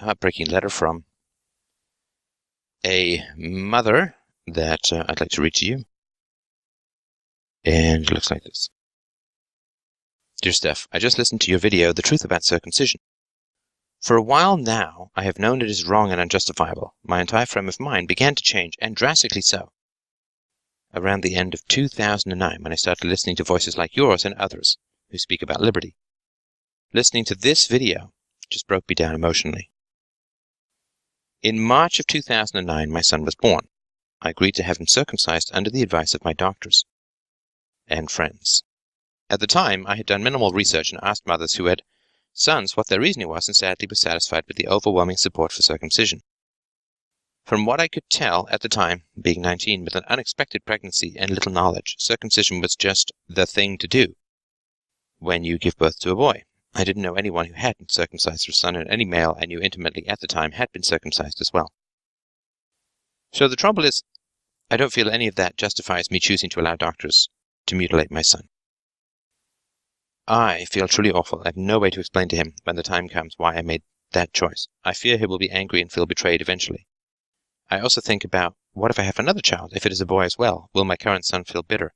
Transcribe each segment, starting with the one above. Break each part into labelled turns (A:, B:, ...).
A: heartbreaking letter from a mother that I'd like to read to you. And it looks like this. Dear Steph, I just listened to your video, The Truth About Circumcision. For a while now, I have known it is wrong and unjustifiable. My entire frame of mind began to change, and drastically so, around the end of 2009, when I started listening to voices like yours and others who speak about liberty. Listening to this video just broke me down emotionally. In March of 2009, my son was born. I agreed to have him circumcised under the advice of my doctors and friends. At the time, I had done minimal research and asked mothers who had sons what their reasoning was, and sadly was satisfied with the overwhelming support for circumcision. From what I could tell at the time, being 19 with an unexpected pregnancy and little knowledge, circumcision was just the thing to do when you give birth to a boy. I didn't know anyone who hadn't circumcised their son, and any male I knew intimately at the time had been circumcised as well. So the trouble is, I don't feel any of that justifies me choosing to allow doctors to mutilate my son. I feel truly awful. I have no way to explain to him when the time comes why I made that choice. I fear he will be angry and feel betrayed eventually. I also think about, what if I have another child? If it is a boy as well, will my current son feel bitter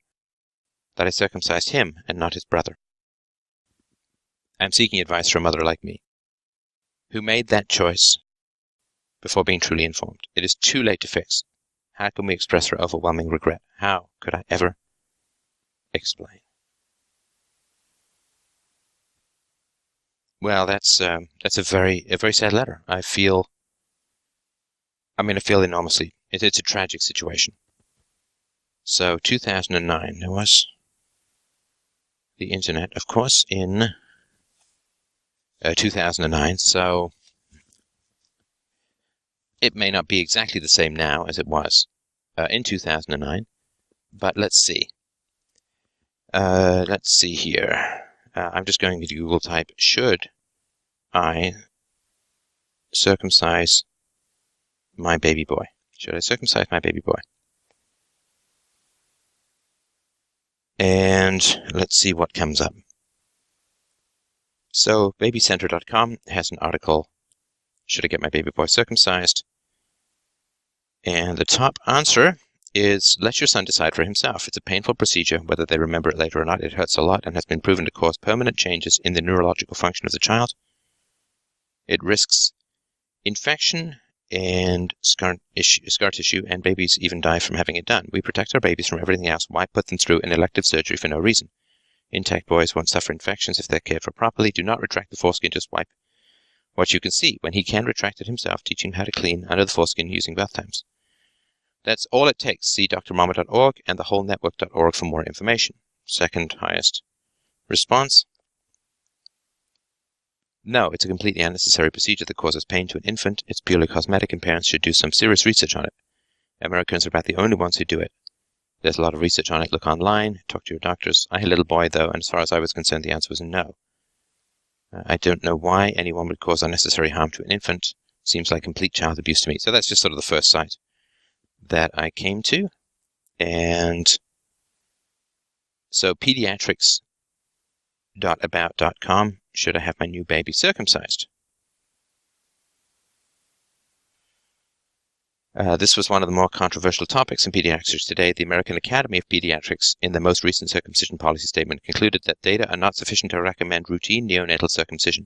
A: that I circumcised him and not his brother? I am seeking advice from a mother like me, who made that choice before being truly informed. It is too late to fix. How can we express her overwhelming regret? How could I ever explain? Well, that's a very sad letter. I feel enormously. It's a tragic situation. So 2009, there was the internet, of course, in 2009, so it may not be exactly the same now as it was in 2009, but let's see. Let's see here. I'm just going to Google type, should I circumcise my baby boy? Should I circumcise my baby boy? And let's see what comes up. So babycenter.com has an article, should I get my baby boy circumcised? And the top answer is, let your son decide for himself. It's a painful procedure, whether they remember it later or not. It hurts a lot and has been proven to cause permanent changes in the neurological function of the child. It risks infection and scar tissue, and babies even die from having it done. We protect our babies from everything else. Why put them through an elective surgery for no reason? Intact boys won't suffer infections if they're cared for properly. Do not retract the foreskin, just wipe what you can see. When he can retract it himself, teach him how to clean under the foreskin using bath times. That's all it takes. See drmama.org and thewholenetwork.org for more information. Second highest response. No, it's a completely unnecessary procedure that causes pain to an infant. It's purely cosmetic, and parents should do some serious research on it. Americans are about the only ones who do it. There's a lot of research on it. Look online, talk to your doctors. I had a little boy, though, and as far as I was concerned, the answer was no. I don't know why anyone would cause unnecessary harm to an infant. Seems like complete child abuse to me. So that's just sort of the first site that I came to. And so pediatrics.about.com, should I have my new baby circumcised? This was one of the more controversial topics in pediatrics today. The American Academy of Pediatrics, in their most recent circumcision policy statement, concluded that data are not sufficient to recommend routine neonatal circumcision.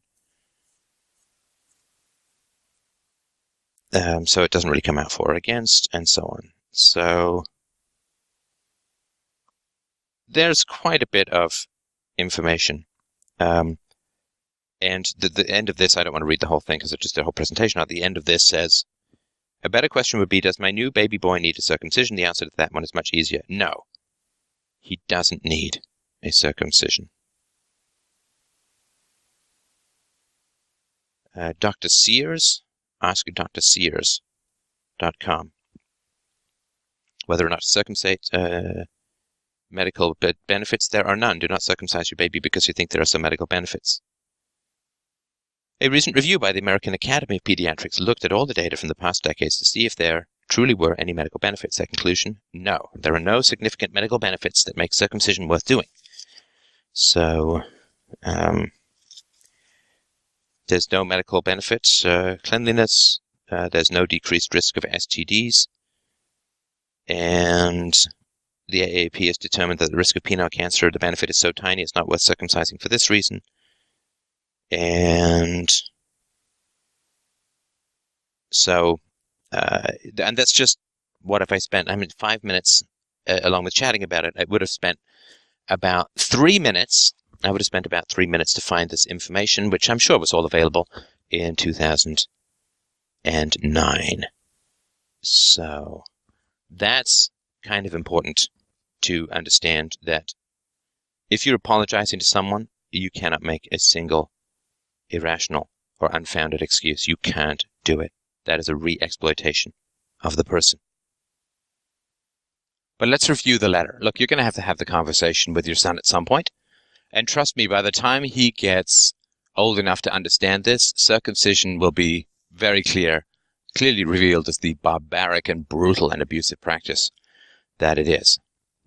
A: So it doesn't really come out for or against, and so on. So there's quite a bit of information. And the end of this, I don't want to read the whole thing because it's just a whole presentation. At the end of this says, a better question would be, does my new baby boy need a circumcision? The answer to that one is much easier. No, he doesn't need a circumcision. Dr. Sears, ask drsears.com. Whether or not to circumcise, medical benefits, there are none. Do not circumcise your baby because you think there are some medical benefits. A recent review by the American Academy of Pediatrics looked at all the data from the past decades to see if there truly were any medical benefits. Their conclusion, no. There are no significant medical benefits that make circumcision worth doing. So, There's no medical benefits, cleanliness. There's no decreased risk of STDs. And the AAP has determined that the risk of penile cancer, the benefit is so tiny, it's not worth circumcising for this reason. And so, and that's just what if I spent, 5 minutes along with chatting about it, I would have spent about 3 minutes. I would have spent about 3 minutes to find this information, which I'm sure was all available in 2009. So that's kind of important to understand, that if you're apologizing to someone, you cannot make a single irrational or unfounded excuse. You can't do it. That is a re-exploitation of the person. But let's review the letter. Look, you're going to have the conversation with your son at some point. And trust me, by the time he gets old enough to understand this, circumcision will be very clearly revealed as the barbaric and brutal and abusive practice that it is.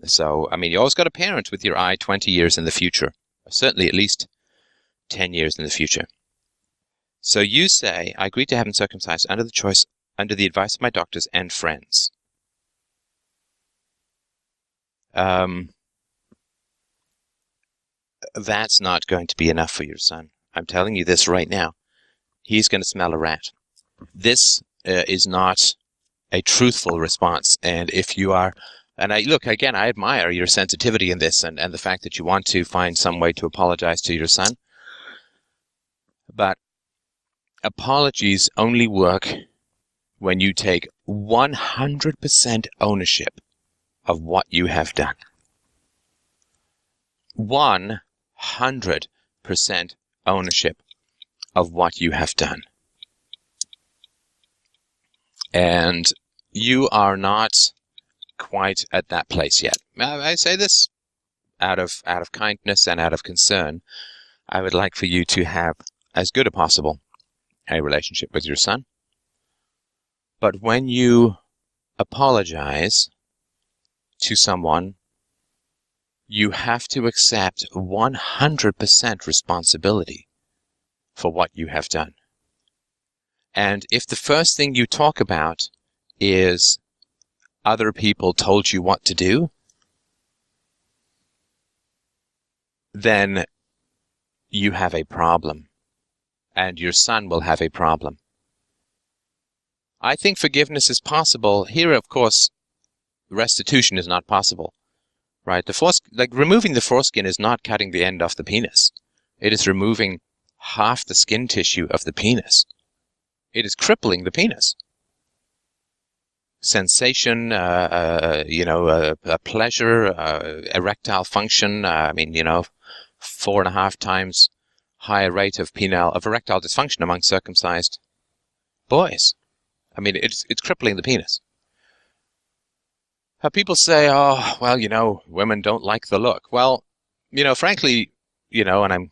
A: So, you always got to parent with your eye 20 years in the future, or certainly at least 10 years in the future. So you say, I agreed to have him circumcised under the advice of my doctors and friends. That's not going to be enough for your son. I'm telling you this right now. He's going to smell a rat. This is not a truthful response. And if you are, and I admire your sensitivity in this and the fact that you want to find some way to apologize to your son. But apologies only work when you take 100% ownership of what you have done. 100% ownership of what you have done. And you are not quite at that place yet. I say this out of kindness and out of concern. I would like for you to have as good as possible a relationship with your son. But when you apologize to someone, you have to accept 100% responsibility for what you have done. And if the first thing you talk about is other people told you what to do, then you have a problem, and your son will have a problem. I think forgiveness is possible. Here, of course, restitution is not possible, right? Removing the foreskin is not cutting the end off the penis. It is removing half the skin tissue of the penis. It is crippling the penis. Sensation, pleasure, erectile function. 4.5 times higher rate of erectile dysfunction among circumcised boys. It's crippling the penis. People say, oh, well, women don't like the look. Well, frankly, and I'm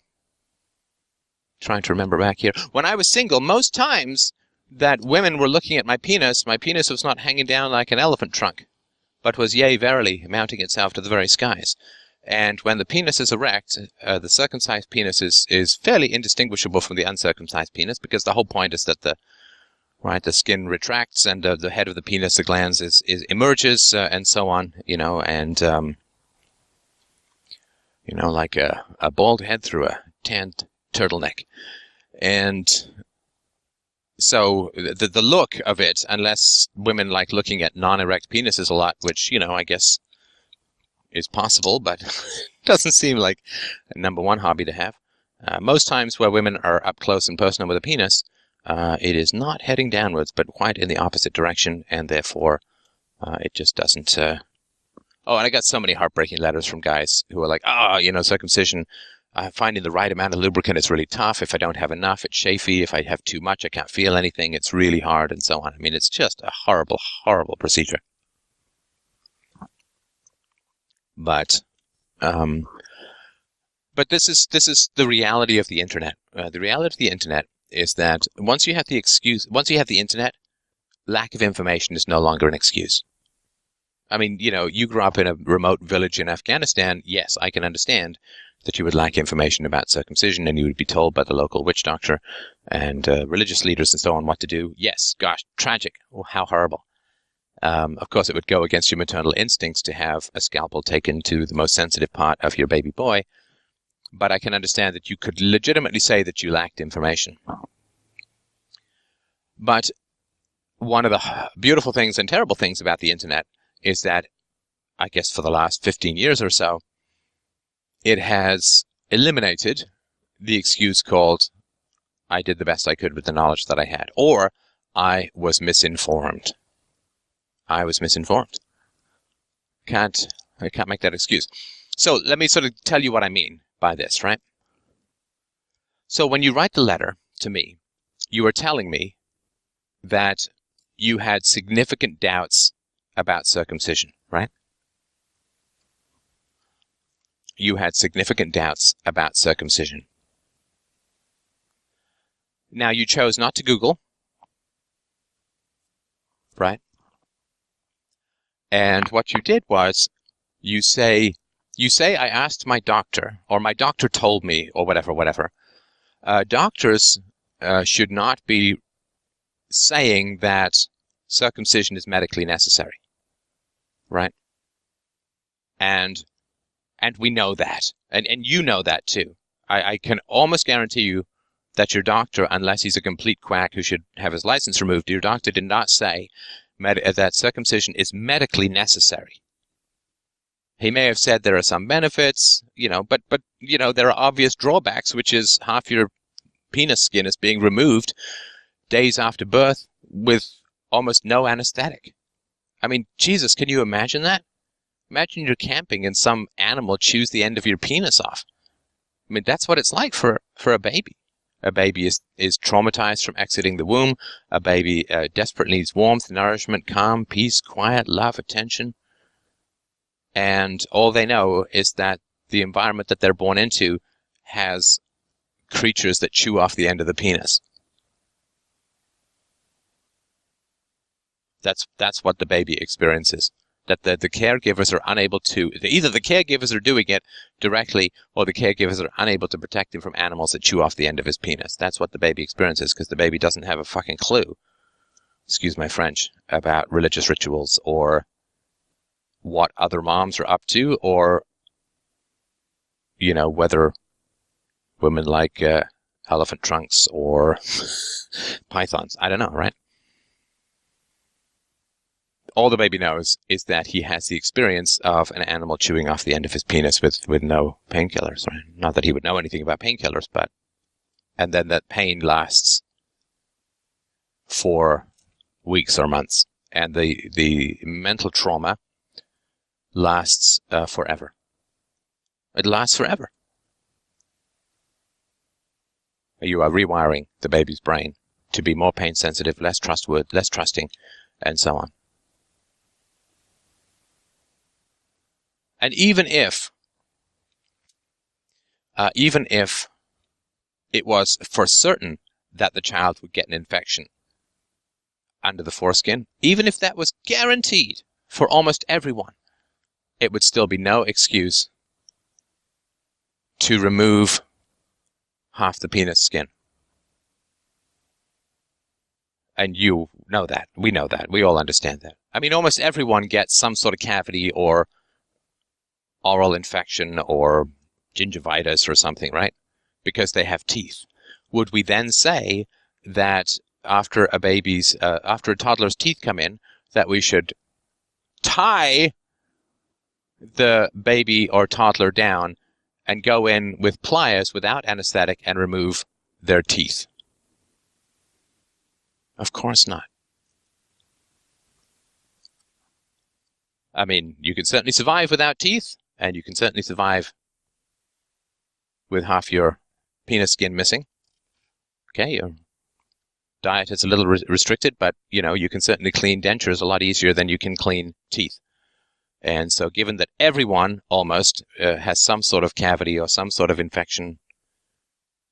A: trying to remember back here. When I was single, most times that women were looking at my penis was not hanging down like an elephant trunk, but was, yea, verily, mounting itself to the very skies. And when the penis is erect, the circumcised penis is fairly indistinguishable from the uncircumcised penis, because the whole point is that the skin retracts and the head of the penis, the glans, emerges, and so on, like a bald head through a tanned turtleneck. And so the look of it, unless women like looking at non-erect penises a lot, which, I guess is possible, but doesn't seem like a number one hobby to have. Most times where women are up close and personal with a penis, it is not heading downwards, but quite in the opposite direction, and therefore it just doesn't... Oh, and I got so many heartbreaking letters from guys who are like, circumcision, finding the right amount of lubricant is really tough. If I don't have enough, it's chafy. If I have too much, I can't feel anything. It's really hard, and so on. It's just a horrible, horrible procedure. But this is the reality of the internet. The reality of the internet is that once you have the internet, lack of information is no longer an excuse. You grew up in a remote village in Afghanistan. Yes, I can understand that you would lack information about circumcision, and you would be told by the local witch doctor and religious leaders and so on what to do. Yes, gosh, tragic. Oh, how horrible. Of course, it would go against your maternal instincts to have a scalpel taken to the most sensitive part of your baby boy, but I can understand that you could legitimately say that you lacked information. But one of the beautiful things and terrible things about the internet is that, I guess for the last 15 years or so, it has eliminated the excuse called, I did the best I could with the knowledge that I had, or I was misinformed. I was misinformed. I can't make that excuse. So let me sort of tell you what I mean by this, right? So when you write the letter to me, you are telling me that you had significant doubts about circumcision, right? You had significant doubts about circumcision. Now, you chose not to Google, right? And what you did was, you say, I asked my doctor, or my doctor told me, or whatever. Doctors should not be saying that circumcision is medically necessary, right? And we know that, and you know that too. I can almost guarantee you that your doctor, unless he's a complete quack who should have his license removed, your doctor did not say that circumcision is medically necessary. He may have said there are some benefits, but there are obvious drawbacks, which is half your penis skin is being removed days after birth with almost no anesthetic. I mean, Jesus, can you imagine that? Imagine you're camping and some animal chews the end of your penis off. I mean, that's what it's like for a baby. A baby is traumatized from exiting the womb. A baby desperately needs warmth, nourishment, calm, peace, quiet, love, attention. And all they know is that the environment that they're born into has creatures that chew off the end of the penis. That's what the baby experiences. That the caregivers are unable to, either the caregivers are doing it directly, or the caregivers are unable to protect him from animals that chew off the end of his penis. That's what the baby experiences, because the baby doesn't have a fucking clue, excuse my French, about religious rituals, or what other moms are up to, or, whether women like elephant trunks or pythons. I don't know, right? All the baby knows is that he has the experience of an animal chewing off the end of his penis with no painkillers, right? Not that he would know anything about painkillers, and then that pain lasts for weeks or months, and the mental trauma lasts forever. It lasts forever. You are rewiring the baby's brain to be more pain sensitive, less trustworthy, less trusting, and so on. And even if it was for certain that the child would get an infection under the foreskin, even if that was guaranteed for almost everyone, it would still be no excuse to remove half the penis skin. And you know that. We know that. We all understand that. I mean, almost everyone gets some sort of cavity or oral infection or gingivitis or something, right? Because they have teeth. Would we then say that after a toddler's teeth come in, that we should tie the baby or toddler down and go in with pliers without anesthetic and remove their teeth? Of course not. I mean, you can certainly survive without teeth, and you can certainly survive with half your penis skin missing. Okay, your diet is a little restricted, but, you can certainly clean dentures a lot easier than you can clean teeth. And so given that everyone almost has some sort of cavity or some sort of infection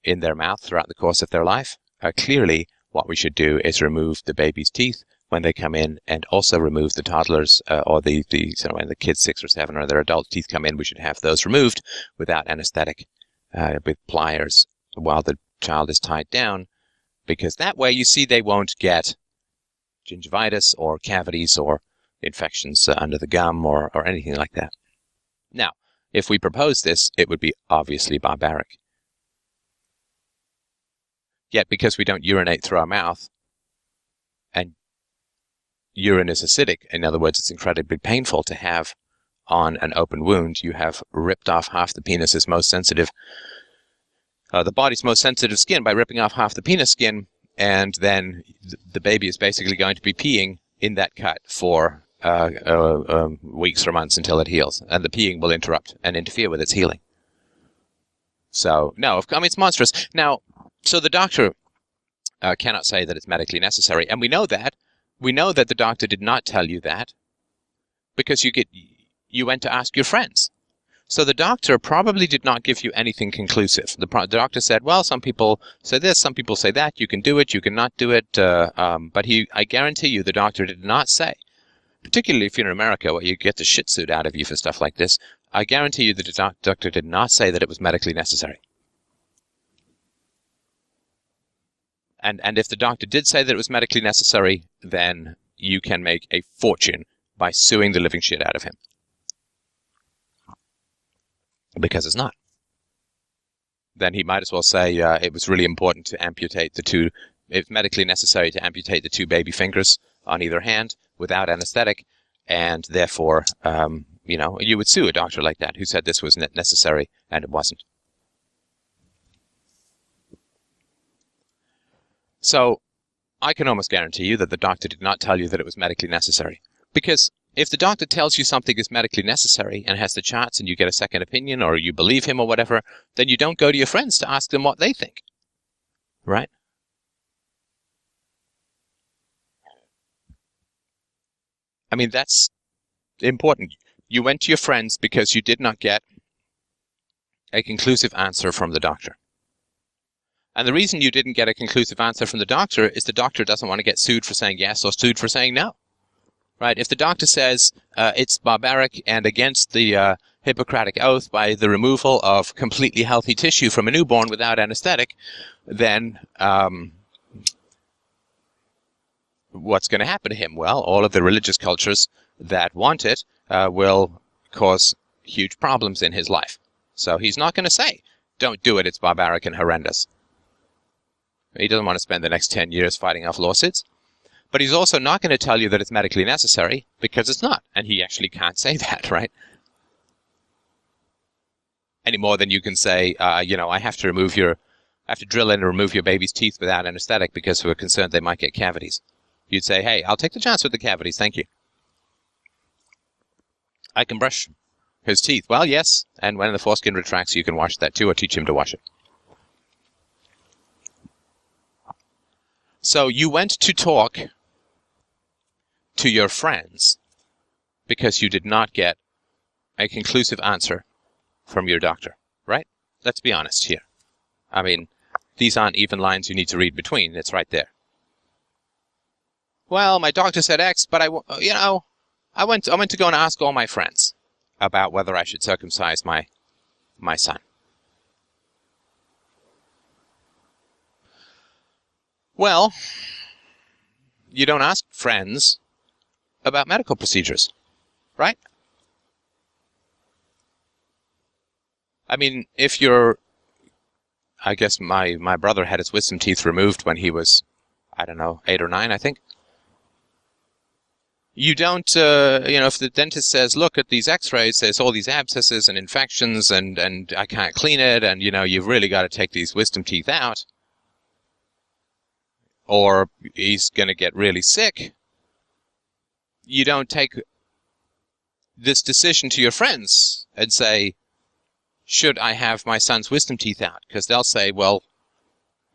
A: in their mouth throughout the course of their life, clearly what we should do is remove the baby's teeth when they come in, and also remove the toddlers or when the kids 6 or 7 or their adult teeth come in, we should have those removed without anesthetic, with pliers while the child is tied down, because that way, you see, they won't get gingivitis or cavities or infections under the gum or anything like that. Now, if we propose this, it would be obviously barbaric. Yet, because we don't urinate through our mouth, and urine is acidic, in other words, it's incredibly painful to have on an open wound, you have ripped off half the penis's most sensitive, the body's most sensitive skin by ripping off half the penis skin, and then the baby is basically going to be peeing in that cut for weeks or months until it heals, and the peeing will interrupt and interfere with its healing. So, no, I mean, it's monstrous. Now, so the doctor cannot say that it's medically necessary, and we know that. We know that the doctor did not tell you that because you went to ask your friends. So the doctor probably did not give you anything conclusive. The doctor said, well, some people say this, some people say that, you can do it, you cannot do it, but I guarantee you the doctor did not say, particularly if you're in America where you get the shit suit out of you for stuff like this, I guarantee you the doctor did not say that it was medically necessary. And if the doctor did say that it was medically necessary, then you can make a fortune by suing the living shit out of him. Because it's not. Then he might as well say it was really important to amputate it's medically necessary to amputate the 2 baby fingers on either hand without anesthetic, and therefore, you would sue a doctor like that who said this was necessary and it wasn't. So, I can almost guarantee you that the doctor did not tell you that it was medically necessary. Because if the doctor tells you something is medically necessary and has the charts and you get a second opinion or you believe him or whatever, then you don't go to your friends to ask them what they think. Right? I mean, that's important. You went to your friends because you did not get a conclusive answer from the doctor. And the reason you didn't get a conclusive answer from the doctor is the doctor doesn't want to get sued for saying yes or sued for saying no. Right? If the doctor says it's barbaric and against the Hippocratic Oath by the removal of completely healthy tissue from a newborn without anesthetic, then what's going to happen to him? Well, all of the religious cultures that want it will cause huge problems in his life. So he's not going to say, don't do it, it's barbaric and horrendous. He doesn't want to spend the next 10 years fighting off lawsuits. But he's also not going to tell you that it's medically necessary, because it's not. And he actually can't say that, right? Any more than you can say, I have to drill in and remove your baby's teeth without anesthetic because we're concerned they might get cavities. You'd say, hey, I'll take the chance with the cavities, thank you. I can brush his teeth. Well, yes, and when the foreskin retracts, you can wash that too, or teach him to wash it. So you went to talk to your friends because you did not get a conclusive answer from your doctor, right? Let's be honest here. I mean, these aren't even lines you need to read between. It's right there. Well, my doctor said X, but I went to go and ask all my friends about whether I should circumcise my son. Well, you don't ask friends about medical procedures, right? I mean, if I guess my brother had his wisdom teeth removed when he was, 8 or 9, I think. You don't, if the dentist says, look at these x-rays, there's all these abscesses and infections and I can't clean it and, you've really got to take these wisdom teeth out, or he's going to get really sick, you don't take this decision to your friends and say, should I have my son's wisdom teeth out? Because they'll say, well,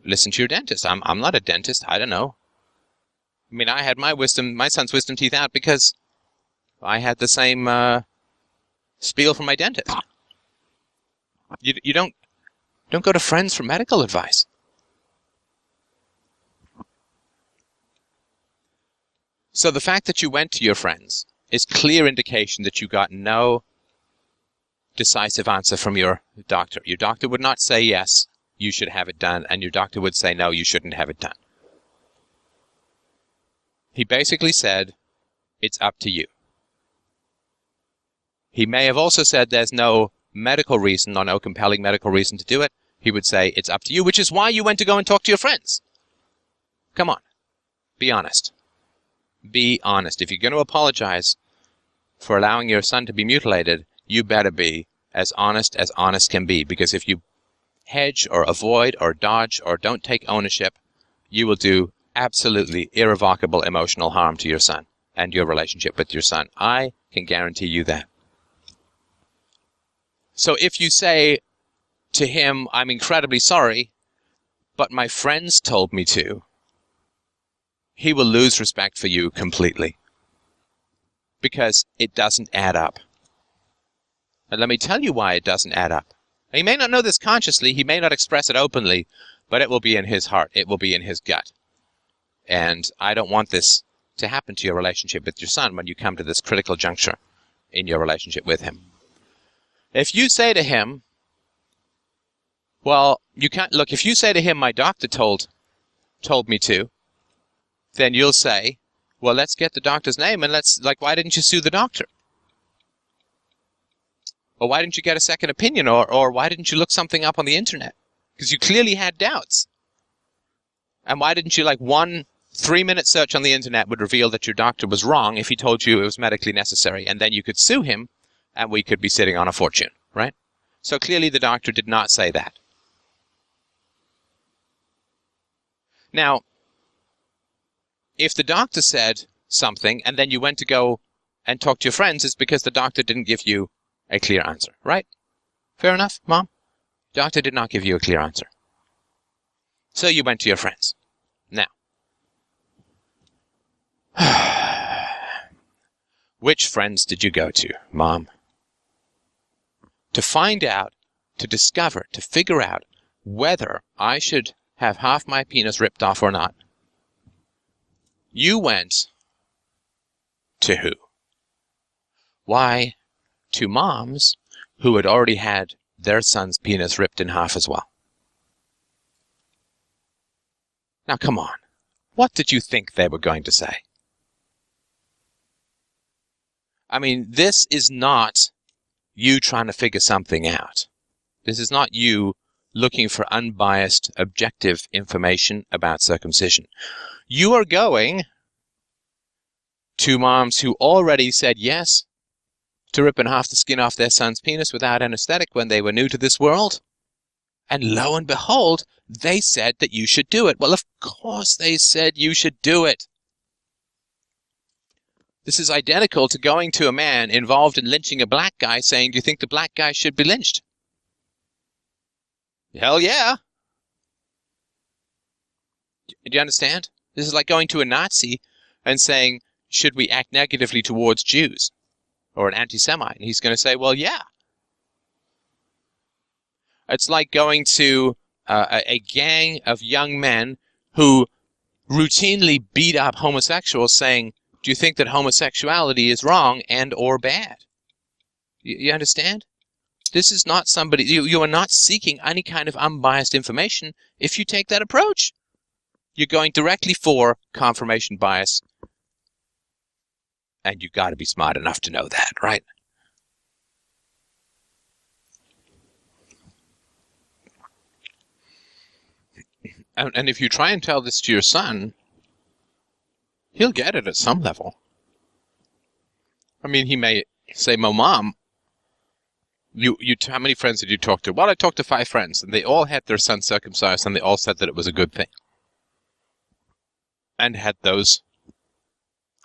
A: listen to your dentist. I'm not a dentist. I don't know. I mean, I had my son's wisdom teeth out because I had the same spiel from my dentist. You don't go to friends for medical advice. So the fact that you went to your friends is clear indication that you got no decisive answer from your doctor. Your doctor would not say yes, you should have it done, and your doctor would say no, you shouldn't have it done. He basically said, it's up to you. He may have also said there's no medical reason or no compelling medical reason to do it. He would say, it's up to you, which is why you went to go and talk to your friends. Come on. Be honest. Be honest. If you're going to apologize for allowing your son to be mutilated, you better be as honest can be. Because if you hedge or avoid or dodge or don't take ownership, you will do absolutely irrevocable emotional harm to your son and your relationship with your son. I can guarantee you that. So if you say to him, I'm incredibly sorry, but my friends told me to, he will lose respect for you completely. Because it doesn't add up. And let me tell you why it doesn't add up. He may not know this consciously, he may not express it openly, but it will be in his heart, it will be in his gut. And I don't want this to happen to your relationship with your son when you come to this critical juncture in your relationship with him. If you say to him, well, you can't, look, if you say to him, my doctor told me to, then you'll say, well, let's get the doctor's name and why didn't you sue the doctor? Or why didn't you get a second opinion? Or why didn't you look something up on the internet? Because you clearly had doubts. And why didn't you, 1 3-minute search on the internet would reveal that your doctor was wrong if he told you it was medically necessary, and then you could sue him and we could be sitting on a fortune, right? So clearly the doctor did not say that. Now, if the doctor said something and then you went to go and talk to your friends, it's because the doctor didn't give you a clear answer, right? Fair enough, Mom? Doctor did not give you a clear answer. So you went to your friends. Now, which friends did you go to, Mom? To find out, to discover, to figure out whether I should have half my penis ripped off or not. You went to who? Why, to moms who had already had their son's penis ripped in half as well. Now, come on. What did you think they were going to say? I mean, this is not you trying to figure something out. This is not you looking for unbiased, objective information about circumcision. You are going to moms who already said yes to ripping half the skin off their son's penis without anesthetic when they were new to this world. And lo and behold, they said that you should do it. Well, of course they said you should do it. This is identical to going to a man involved in lynching a black guy saying, do you think the black guy should be lynched? Hell yeah. Do you understand? This is like going to a Nazi and saying, should we act negatively towards Jews? Or an anti-Semite. And he's going to say, well, yeah. It's like going to a gang of young men who routinely beat up homosexuals saying, do you think that homosexuality is wrong and or bad? You understand? This is not somebody, you are not seeking any kind of unbiased information if you take that approach. You're going directly for confirmation bias. And you've got to be smart enough to know that, right? And if you try and tell this to your son, he'll get it at some level. I mean, he may say, well, Mom, how many friends did you talk to? Well, I talked to 5 friends, and they all had their son circumcised, and they all said that it was a good thing. And had those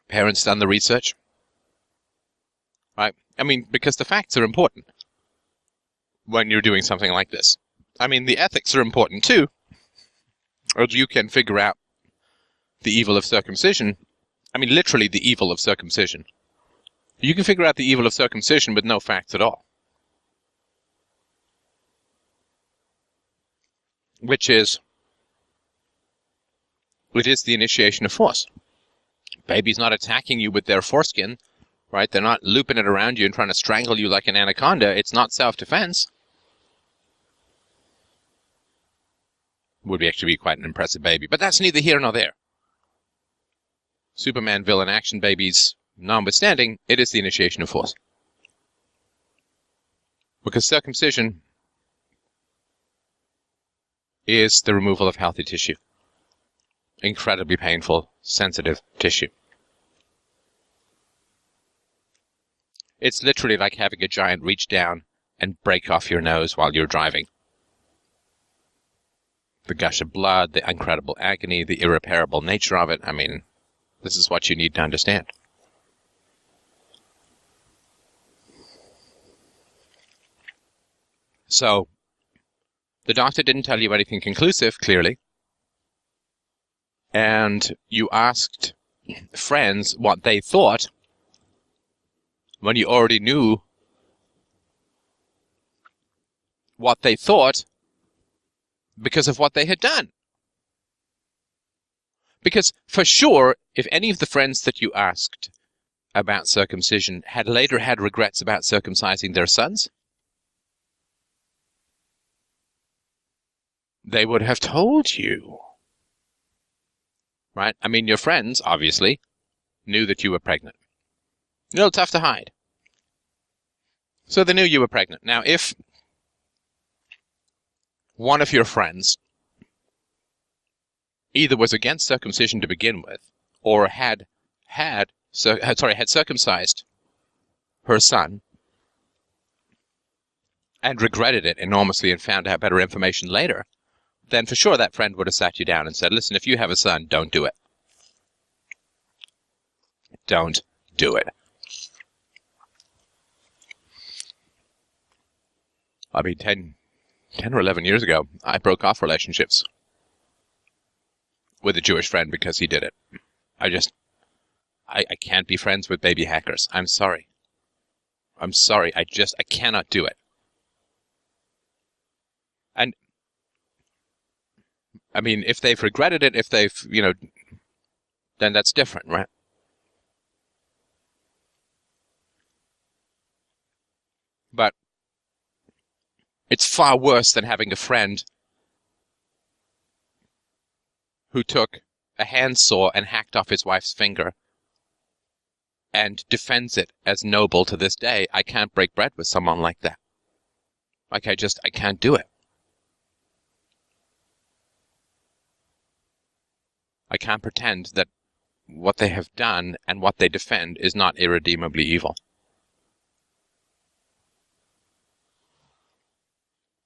A: parents done the research? Right? I mean, because the facts are important when you're doing something like this. I mean, the ethics are important too. Or you can figure out the evil of circumcision. I mean, literally the evil of circumcision. You can figure out the evil of circumcision with no facts at all. Which is, it is the initiation of force. Baby's not attacking you with their foreskin, right? They're not looping it around you and trying to strangle you like an anaconda. It's not self-defense. Would actually be quite an impressive baby, but that's neither here nor there. Superman villain action babies notwithstanding, it is the initiation of force. Because circumcision is the removal of healthy tissue. Incredibly painful, sensitive tissue. It's literally like having a giant reach down and break off your nose while you're driving. The gush of blood, the incredible agony, the irreparable nature of it. I mean, this is what you need to understand. So, the doctor didn't tell you anything conclusive, clearly. And you asked friends what they thought when you already knew what they thought because of what they had done. Because for sure, if any of the friends that you asked about circumcision had later had regrets about circumcising their sons, they would have told you. Right? I mean, your friends, obviously, knew that you were pregnant. A little tough to hide. So they knew you were pregnant. Now, if one of your friends either was against circumcision to begin with, or had circumcised her son and regretted it enormously and found out better information later, then for sure that friend would have sat you down and said, listen, if you have a son, don't do it. Don't do it. I mean, 10 or 11 years ago, I broke off relationships with a Jewish friend because he did it. I can't be friends with baby hackers. I'm sorry. I'm sorry. I cannot do it. And I mean, if they've regretted it, if they've, then that's different, right? But it's far worse than having a friend who took a handsaw and hacked off his wife's finger and defends it as noble to this day. I can't break bread with someone like that. Like, I can't do it. I can't pretend that what they have done and what they defend is not irredeemably evil.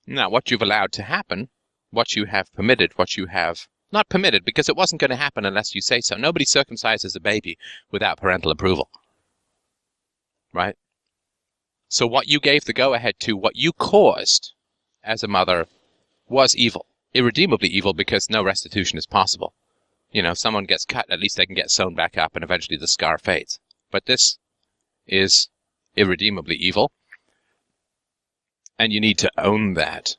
A: Now, what you've allowed to happen, what you have permitted, what you have not permitted, because it wasn't going to happen unless you say so. Nobody circumcises a baby without parental approval. Right? So what you gave the go-ahead to, what you caused as a mother, was evil. Irredeemably evil, because no restitution is possible. If someone gets cut, at least they can get sewn back up and eventually the scar fades. But this is irredeemably evil. And you need to own that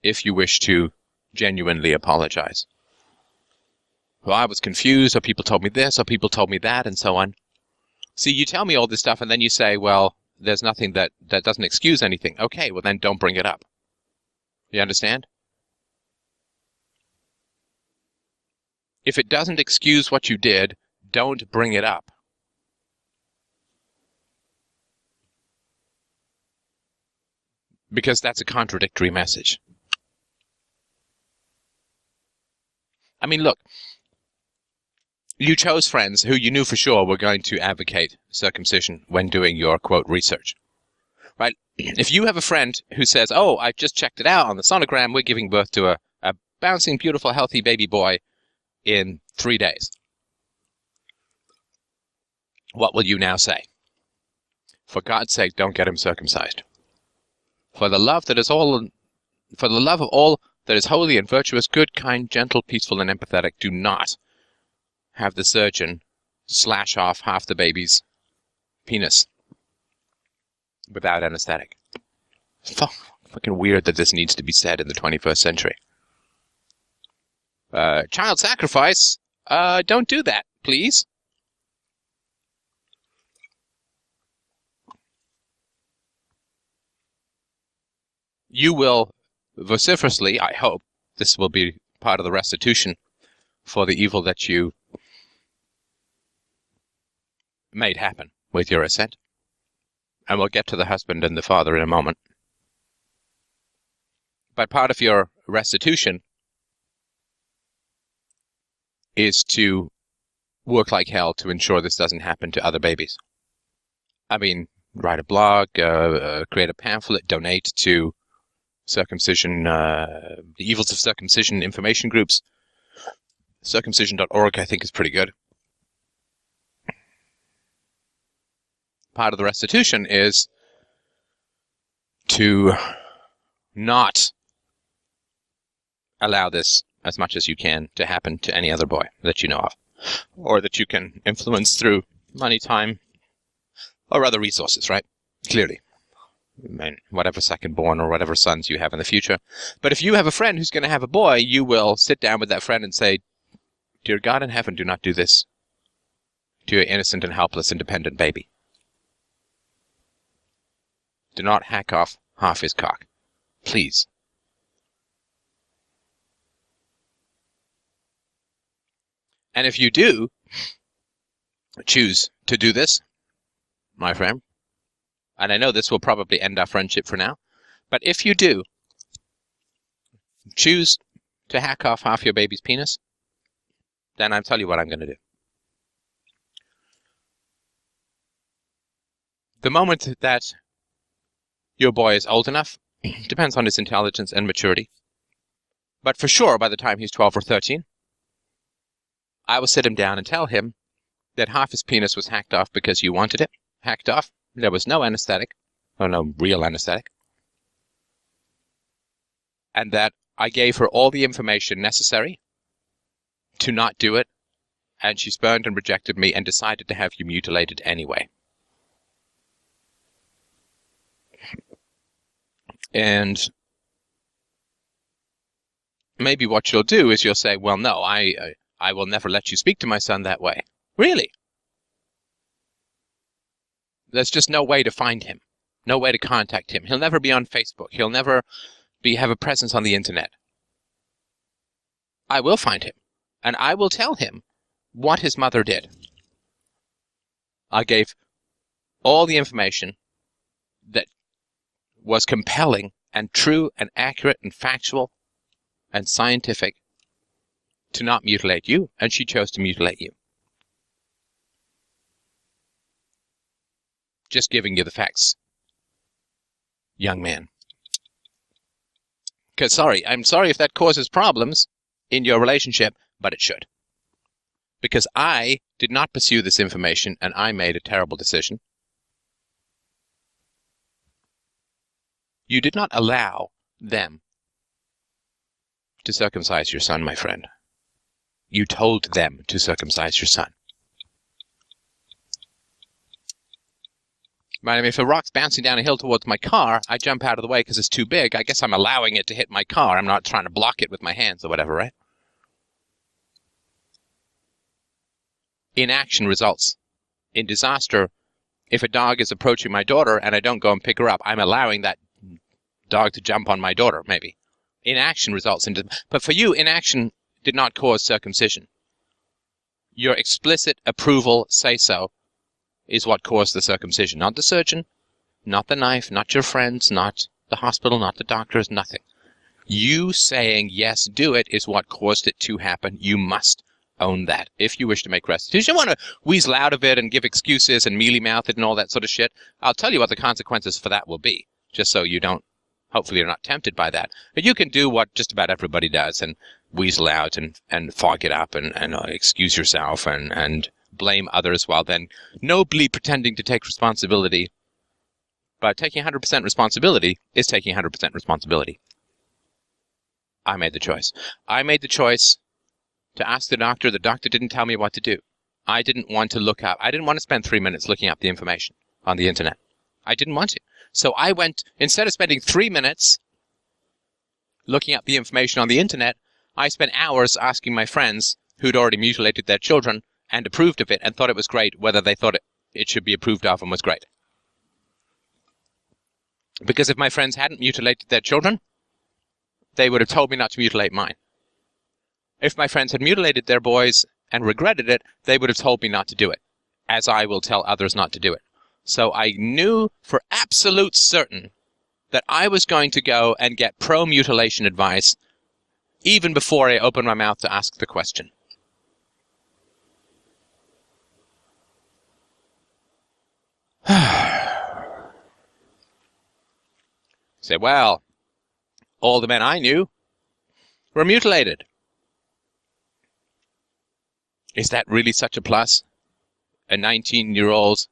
A: if you wish to genuinely apologize. Well, I was confused, or people told me this, or people told me that, and so on. See, you tell me all this stuff, and then you say, well, there's nothing that doesn't excuse anything. Okay, well then don't bring it up. You understand? If it doesn't excuse what you did, don't bring it up. Because that's a contradictory message. I mean, look, you chose friends who you knew for sure were going to advocate circumcision when doing your, quote, research. Right? If you have a friend who says, oh, I just checked it out on the sonogram, we're giving birth to a bouncing, beautiful, healthy baby boy in 3 days. What will you now say? For God's sake, don't get him circumcised. For the love of all that is holy and virtuous, good, kind, gentle, peaceful, and empathetic, do not have the surgeon slash off half the baby's penis without anesthetic. It's fucking weird that this needs to be said in the 21st century. Child sacrifice? Don't do that, please. You will vociferously, I hope, this will be part of the restitution for the evil that you made happen with your assent. And we'll get to the husband and the father in a moment. But part of your restitution is to work like hell to ensure this doesn't happen to other babies. I mean, write a blog, create a pamphlet, donate to circumcision, the evils of circumcision information groups. Circumcision.org, I think, is pretty good. Part of the restitution is to not allow this, as much as you can, to happen to any other boy that you know of, or that you can influence through money, time, or other resources, right? Clearly. I mean, whatever second-born or whatever sons you have in the future. But if you have a friend who's going to have a boy, you will sit down with that friend and say, "Dear God in heaven, do not do this to your innocent and helpless independent baby. Do not hack off half his cock. Please." And if you do choose to do this, my friend, and I know this will probably end our friendship for now, but if you do choose to hack off half your baby's penis, then I'll tell you what I'm going to do. The moment that your boy is old enough, depends on his intelligence and maturity, but for sure by the time he's 12 or 13, I will sit him down and tell him that half his penis was hacked off because you wanted it hacked off. There was no anesthetic, or no real anesthetic, and that I gave her all the information necessary to not do it, and she spurned and rejected me and decided to have you mutilated anyway. And maybe what you'll do is you'll say, "Well, no, I will never let you speak to my son that way." Really? There's just no way to find him, no way to contact him. He'll never be on Facebook. He'll never have a presence on the internet. I will find him, and I will tell him what his mother did. I gave all the information that was compelling and true and accurate and factual and scientific to not mutilate you, and she chose to mutilate you. Just giving you the facts, young man. Because I'm sorry if that causes problems in your relationship, but it should. Because I did not pursue this information, and I made a terrible decision. You did not allow them to circumcise your son, my friend. You told them to circumcise your son. Right? I mean, if a rock's bouncing down a hill towards my car, I jump out of the way because it's too big. I guess I'm allowing it to hit my car. I'm not trying to block it with my hands or whatever, right? Inaction results in disaster. If a dog is approaching my daughter and I don't go and pick her up, I'm allowing that dog to jump on my daughter, maybe. Inaction results in... But for you, inaction did not cause circumcision. Your explicit approval, say-so, is what caused the circumcision. Not the surgeon, not the knife, not your friends, not the hospital, not the doctors, nothing. You saying, yes, do it, is what caused it to happen. You must own that. If you wish to make restitution, you want to weasel out of it and give excuses and mealy-mouth it and all that sort of shit, I'll tell you what the consequences for that will be, just so you don't, hopefully you're not tempted by that. But you can do what just about everybody does and weasel out and fog it up and excuse yourself and blame others while then nobly pretending to take responsibility. But taking 100% responsibility is taking 100% responsibility. I made the choice. I made the choice to ask the doctor. The doctor didn't tell me what to do. I didn't want to look up. I didn't want to spend 3 minutes looking up the information on the internet. I didn't want to. So I went, instead of spending 3 minutes looking up the information on the internet, I spent hours asking my friends who'd already mutilated their children and approved of it and thought it was great, whether they thought it should be approved of and was great. Because if my friends hadn't mutilated their children, they would have told me not to mutilate mine. If my friends had mutilated their boys and regretted it, they would have told me not to do it. as I will tell others not to do it. So I knew for absolute certain that I was going to go and get pro-mutilation advice even before I opened my mouth to ask the question. Say, well, all the men I knew were mutilated. Is that really such a plus? A 19-year-old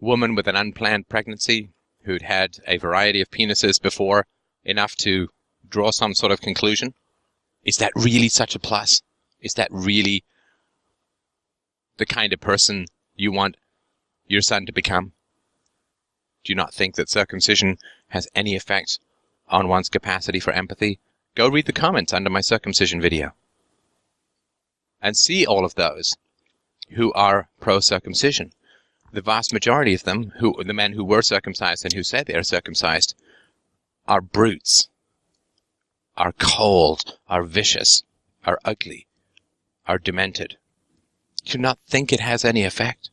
A: woman with an unplanned pregnancy who'd had a variety of penises before, enough to draw some sort of conclusion? Is that really such a plus? Is that really the kind of person you want your son to become? Do you not think that circumcision has any effect on one's capacity for empathy? Go read the comments under my circumcision video and see all of those who are pro-circumcision. The vast majority of them, the men who were circumcised and who said they are circumcised, are brutes, are cold, are vicious, are ugly, are demented. Do you not think it has any effect?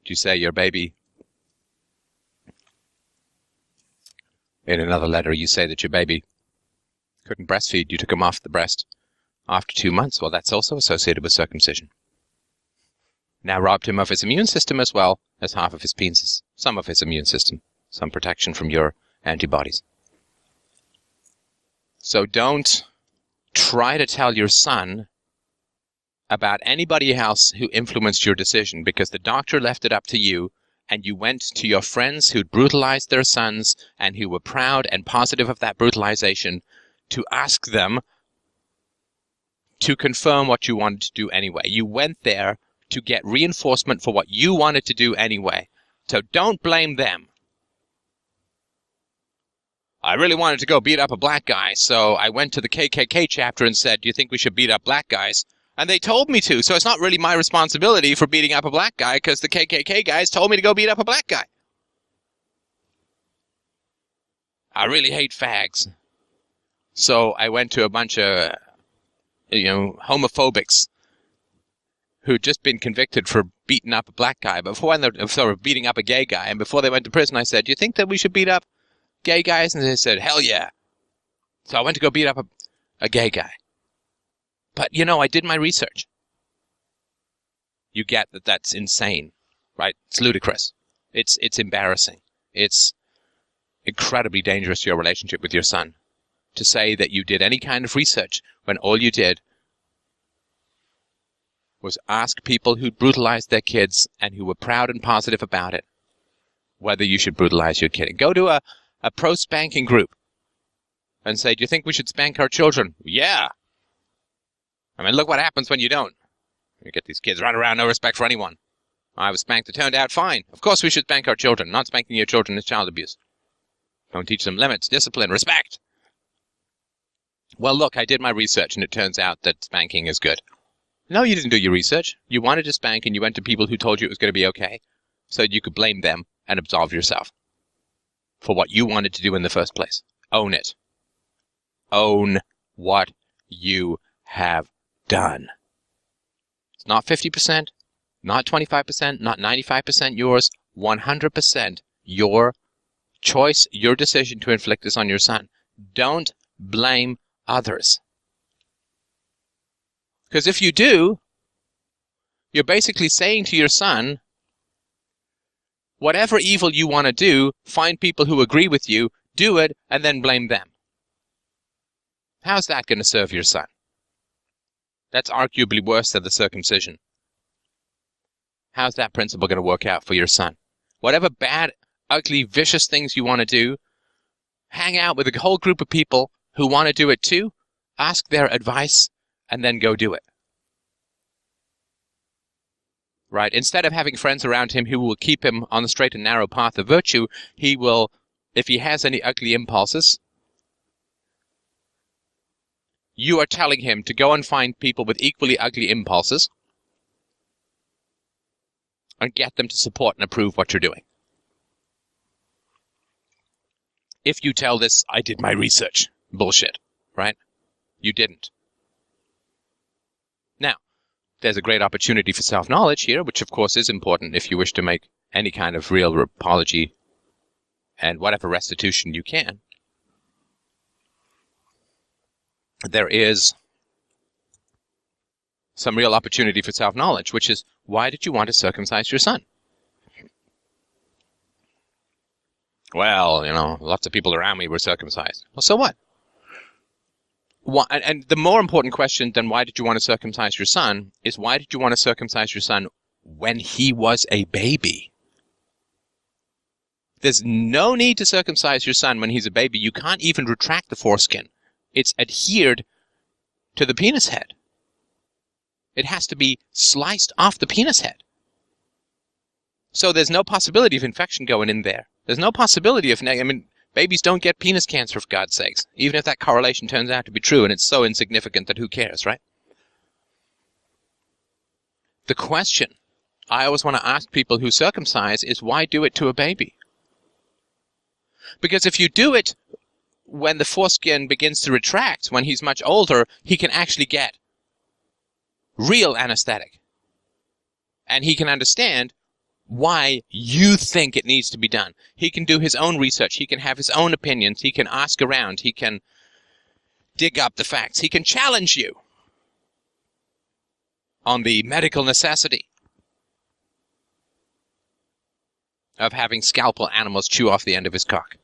A: Do you say your baby, in another letter you say that your baby couldn't breastfeed, you took him off the breast after 2 months? Well, that's also associated with circumcision. Now robbed him of his immune system as well as half of his penis, some of his immune system, some protection from your antibodies. So don't try to tell your son about anybody else who influenced your decision because the doctor left it up to you and you went to your friends who'd brutalized their sons and who were proud and positive of that brutalization to ask them to confirm what you wanted to do anyway. You went there to get reinforcement for what you wanted to do anyway. So don't blame them. I really wanted to go beat up a black guy, so I went to the KKK chapter and said, do you think we should beat up black guys? And they told me to, so it's not really my responsibility for beating up a black guy because the KKK guys told me to go beat up a black guy. I really hate fags. So I went to a bunch of, homophobics who'd just been convicted for beating up a black guy, beating up a gay guy. And before they went to prison, I said, do you think that we should beat up gay guys? And they said, hell yeah. So I went to go beat up a gay guy. But, I did my research. You get that that's insane, right? It's ludicrous. It's embarrassing. It's incredibly dangerous to your relationship with your son to say that you did any kind of research when all you did was ask people who'd brutalized their kids and who were proud and positive about it whether you should brutalize your kid. Go to a pro-spanking group and say, do you think we should spank our children? Yeah. I mean, look what happens when you don't. You get these kids running around, no respect for anyone. I was spanked, it turned out fine. Of course we should spank our children. Not spanking your children is child abuse. Don't teach them limits, discipline, respect. Well, look, I did my research, and it turns out that spanking is good. No, you didn't do your research. You wanted to spank, and you went to people who told you it was going to be okay, so you could blame them and absolve yourself for what you wanted to do in the first place. Own it. Own what you have done. It's not 50%, not 25%, not 95% yours, 100% your choice, your decision to inflict this on your son. Don't blame others. Because if you do, you're basically saying to your son, whatever evil you want to do, find people who agree with you, do it, and then blame them. How's that going to serve your son? That's arguably worse than the circumcision. How's that principle going to work out for your son? Whatever bad, ugly, vicious things you want to do, hang out with a whole group of people who want to do it too, ask their advice, and then go do it. Right? Instead of having friends around him who will keep him on the straight and narrow path of virtue, he will, if he has any ugly impulses, you are telling him to go and find people with equally ugly impulses and get them to support and approve what you're doing. If you tell this, I did my research, bullshit, right? You didn't. Now, There's a great opportunity for self-knowledge here, which of course is important if you wish to make any kind of real apology and whatever restitution you can. There is some real opportunity for self-knowledge, which is, why did you want to circumcise your son? Well, lots of people around me were circumcised. Well, so what? And the more important question than why did you want to circumcise your son is, why did you want to circumcise your son when he was a baby? There's no need to circumcise your son when he's a baby. You can't even retract the foreskin. It's adhered to the penis head. It has to be sliced off the penis head. So there's no possibility of infection going in there. There's no possibility of, babies don't get penis cancer, for God's sakes, even if that correlation turns out to be true, and it's so insignificant that who cares, right? The question I always want to ask people who circumcise is, why do it to a baby? Because if you do it when the foreskin begins to retract, when he's much older, he can actually get real anesthetic. And he can understand why you think it needs to be done. He can do his own research. He can have his own opinions. He can ask around. He can dig up the facts. He can challenge you on the medical necessity of having scalpel animals chew off the end of his cock.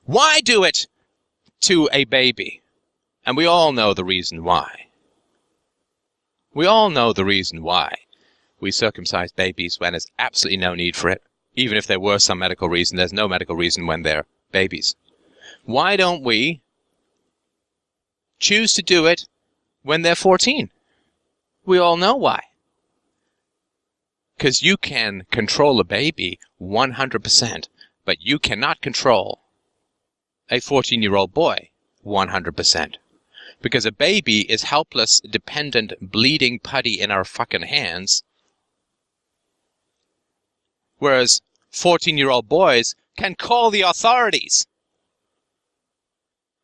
A: Why do it to a baby? And we all know the reason why. We all know the reason why we circumcise babies when there's absolutely no need for it. Even if there were some medical reason, there's no medical reason when they're babies. Why don't we choose to do it when they're 14? We all know why. Because you can control a baby 100%, but you cannot control a 14-year-old boy 100%. Because a baby is helpless, dependent, bleeding putty in our fucking hands. Whereas 14-year-old boys can call the authorities.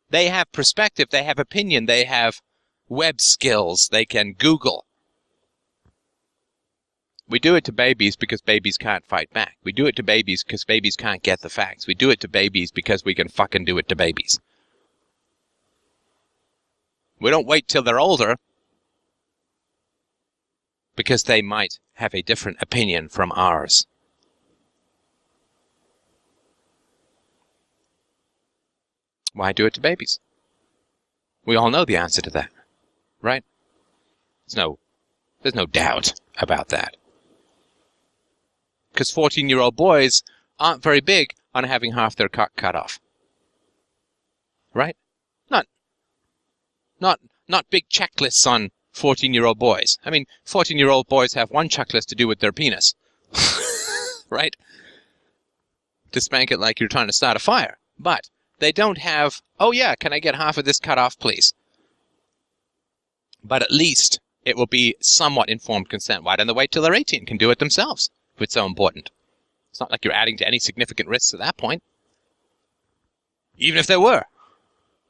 A: They have perspective, they have opinion, they have web skills, they can Google. We do it to babies because babies can't fight back. We do it to babies because babies can't get the facts. We do it to babies because we can fucking do it to babies. We don't wait till they're older because they might have a different opinion from ours. Why do it to babies? We all know the answer to that, right? There's no doubt about that. Because 14-year-old boys aren't very big on having half their cock cut off. Right? Not big checklists on 14-year-old boys. 14-year-old boys have one checklist to do with their penis. Right? To spank it like you're trying to start a fire. But they don't have, oh yeah, can I get half of this cut off, please? But at least it will be somewhat informed consent. Why don't they wait till they're 18? Can do it themselves if it's so important. It's not like you're adding to any significant risks at that point. Even if there were,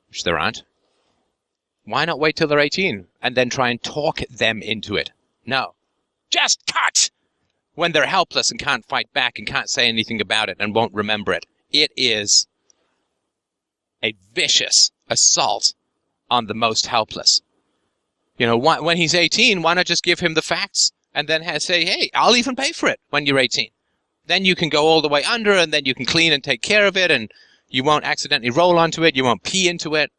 A: which there aren't. Why not wait till they're 18 and then try and talk them into it? No. Just cut! When they're helpless and can't fight back and can't say anything about it and won't remember it. It is a vicious assault on the most helpless. When he's 18, why not just give him the facts and then say, hey, I'll even pay for it when you're 18. Then you can go all the way under and then you can clean and take care of it and you won't accidentally roll onto it, you won't pee into it.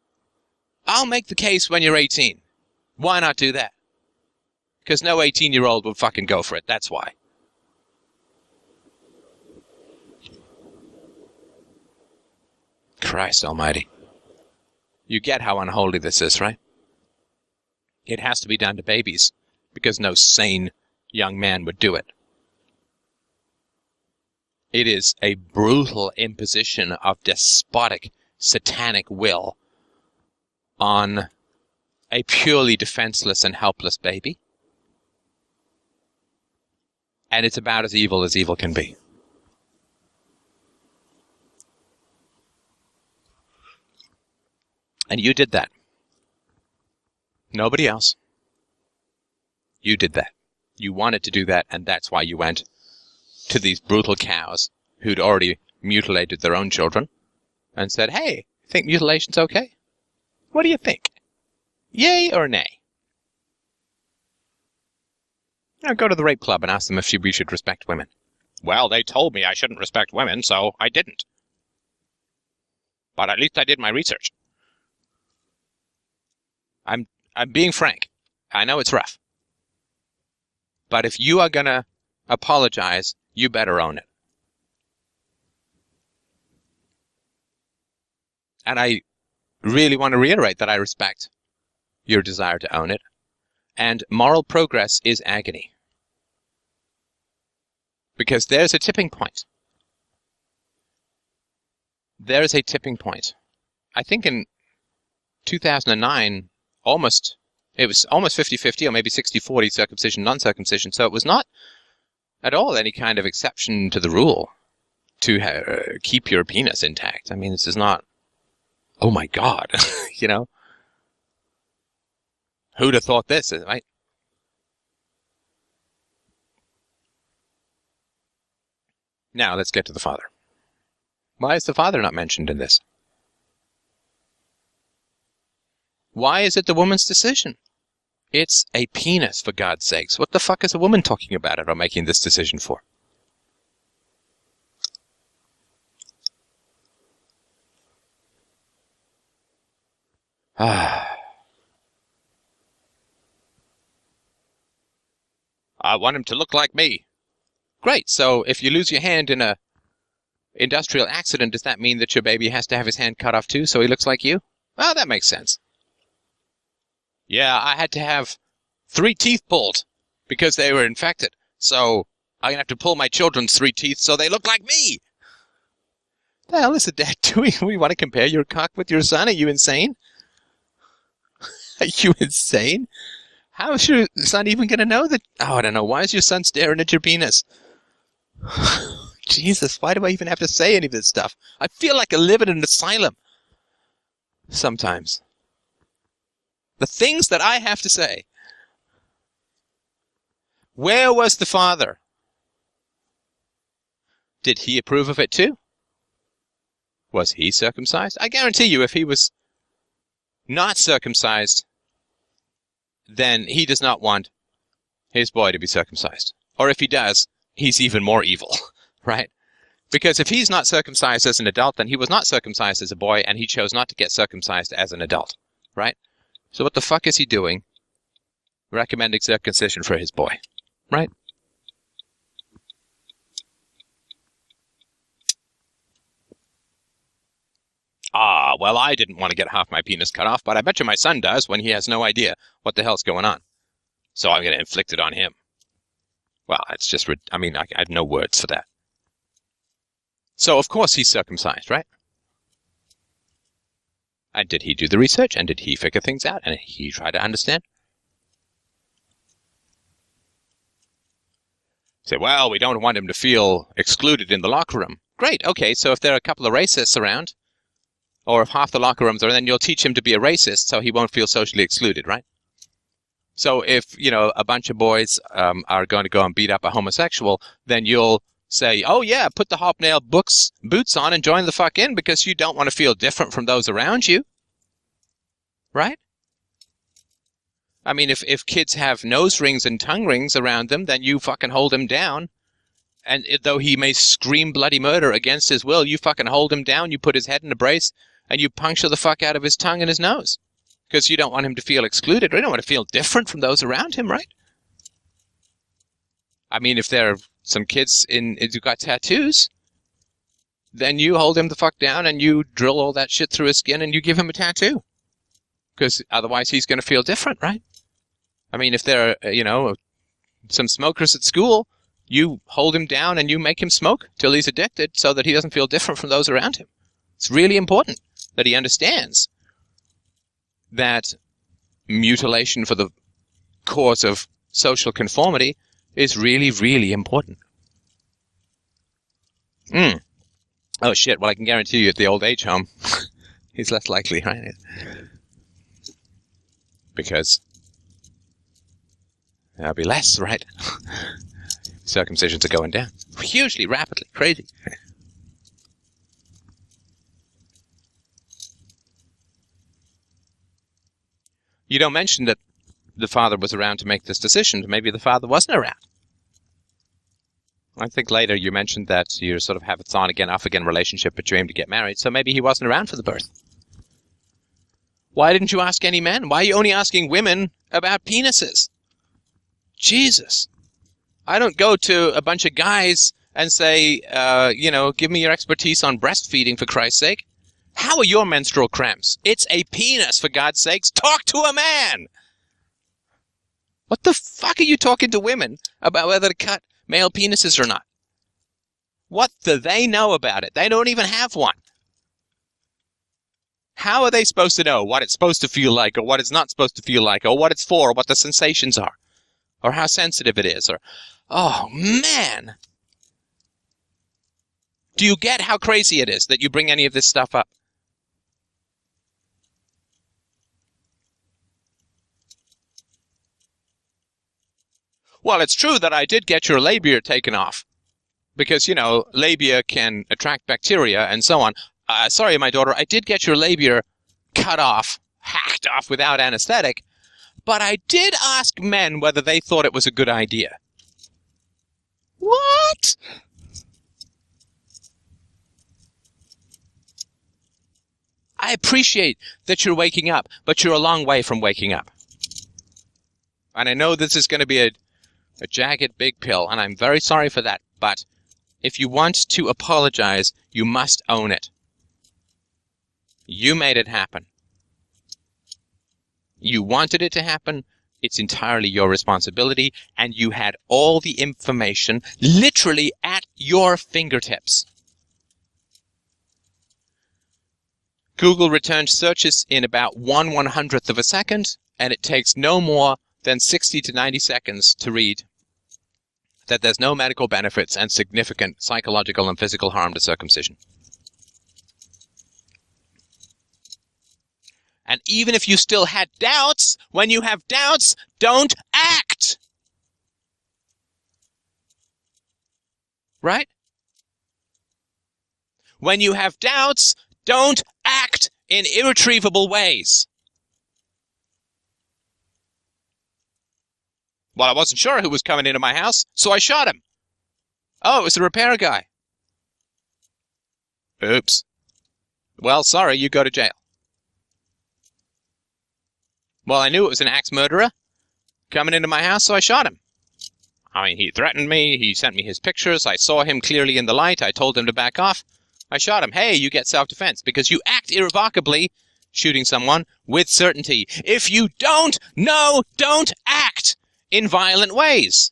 A: I'll make the case when you're 18. Why not do that? Because no 18-year-old will fucking go for it, that's why. Christ almighty. You get how unholy this is, right? It has to be done to babies, because no sane young man would do it. It is a brutal imposition of despotic, satanic will on a purely defenseless and helpless baby. And it's about as evil can be. And you did that. Nobody else. You did that. You wanted to do that, and that's why you went to these brutal cows who'd already mutilated their own children and said, hey, think mutilation's okay? What do you think? Yay or nay? Now go to the rape club and ask them if we should respect women. Well, they told me I shouldn't respect women, so I didn't. But at least I did my research. I'm being frank. I know it's rough. But if you are going to apologize, you better own it. And I really want to reiterate that I respect your desire to own it. And moral progress is agony. Because there's a tipping point. There is a tipping point. I think in 2009, it was almost 50-50 or maybe 60-40 circumcision, non-circumcision. So it was not at all any kind of exception to the rule to keep your penis intact. I mean, this is not, oh my God, you know? Who'd have thought this, right? Now, let's get to the father. Why is the father not mentioned in this? Why is it the woman's decision? It's a penis, for God's sakes. What the fuck is a woman talking about it or making this decision for? I want him to look like me. Great, so if you lose your hand in a industrial accident, does that mean that your baby has to have his hand cut off too so he looks like you? Well, that makes sense. Yeah, I had to have 3 teeth pulled because they were infected. So I'm going to have to pull my children's 3 teeth so they look like me. The hell is a dad doing? We want to compare your cock with your son? Are you insane? Are you insane? How is your son even going to know that? Oh, I don't know. Why is your son staring at your penis? Jesus, why do I even have to say any of this stuff? I feel like I live in an asylum. Sometimes. The things that I have to say. Where was the father? Did he approve of it too? Was he circumcised? I guarantee you if he was not circumcised, then he does not want his boy to be circumcised. Or if he does, he's even more evil, right? Because if he's not circumcised as an adult, then he was not circumcised as a boy, and he chose not to get circumcised as an adult, right? So what the fuck is he doing recommending circumcision for his boy, right? Ah, well, I didn't want to get half my penis cut off, but I bet you my son does when he has no idea what the hell's going on. So I'm going to inflict it on him. Well, it's just, I mean, I have no words for that. So, of course, he's circumcised, right? And did he do the research? And did he figure things out? And he try to understand? Say, well, we don't want him to feel excluded in the locker room. Great, okay, so if there are a couple of racists around, or if half the locker rooms are, then you'll teach him to be a racist so he won't feel socially excluded, right? So if, you know, a bunch of boys are going to go and beat up a homosexual, then you'll say, oh yeah, put the hobnail boots on and join the fuck in because you don't want to feel different from those around you. Right? I mean, if kids have nose rings and tongue rings around them, then you fucking hold him down. And though he may scream bloody murder against his will, you fucking hold him down, you put his head in a brace, and you puncture the fuck out of his tongue and his nose. Because you don't want him to feel excluded, or you don't want to feel different from those around him, right? I mean, if there are some kids who got tattoos, then you hold him the fuck down and you drill all that shit through his skin and you give him a tattoo. Because otherwise he's going to feel different, right? I mean, if there are, you know, some smokers at school, you hold him down and you make him smoke till he's addicted so that he doesn't feel different from those around him. It's really important that he understands that mutilation for the cause of social conformity is really, really important. Oh, shit. Well, I can guarantee you at the old age home, he's less likely, right? Because There'll be less, right? Circumcisions are going down. Hugely, rapidly, crazy. You don't mention that the father was around to make this decision. Maybe the father wasn't around. I think later you mentioned that you sort of have a on again, off again relationship, but you aim to get married, so maybe he wasn't around for the birth. Why didn't you ask any men? Why are you only asking women about penises? Jesus. I don't go to a bunch of guys and say, give me your expertise on breastfeeding, for Christ's sake. How are your menstrual cramps? It's a penis, for God's sakes. Talk to a man! What the fuck are you talking to women about whether to cut male penises or not? What do they know about it? They don't even have one. How are they supposed to know what it's supposed to feel like, or what it's not supposed to feel like, or what it's for, or what the sensations are, or how sensitive it is, or... Oh, man! Do you get how crazy it is that you bring any of this stuff up? Well, it's true that I did get your labia taken off. Because, labia can attract bacteria and so on. Sorry, my daughter, I did get your labia cut off, hacked off without anesthetic. But I did ask men whether they thought it was a good idea. What? I appreciate that you're waking up, but you're a long way from waking up. And I know this is going to be a jagged big pill, and I'm very sorry for that, but if you want to apologize, you must own it. You made it happen. You wanted it to happen. It's entirely your responsibility, and you had all the information literally at your fingertips. Google returned searches in about 1/100th of a second, and it takes no more than 60 to 90 seconds to read that there's no medical benefits and significant psychological and physical harm to circumcision. And even if you still had doubts, when you have doubts, don't act! Right? When you have doubts, don't act in irretrievable ways. Well, I wasn't sure who was coming into my house, so I shot him. Oh, it was the repair guy. Oops. Well, sorry, you go to jail. Well, I knew it was an axe murderer coming into my house, so I shot him. I mean, he threatened me, he sent me his pictures, I saw him clearly in the light, I told him to back off. I shot him. Hey, you get self-defense, because you act irrevocably, shooting someone, with certainty. If you don't know, don't act in violent ways.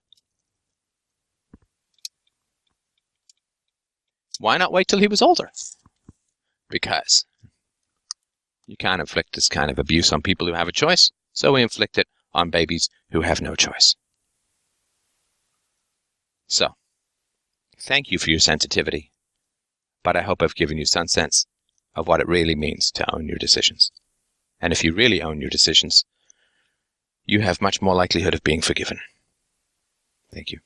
A: Why not wait till he was older? Because you can't inflict this kind of abuse on people who have a choice, so we inflict it on babies who have no choice. So, thank you for your sensitivity, but I hope I've given you some sense of what it really means to own your decisions. And if you really own your decisions, you have much more likelihood of being forgiven. Thank you.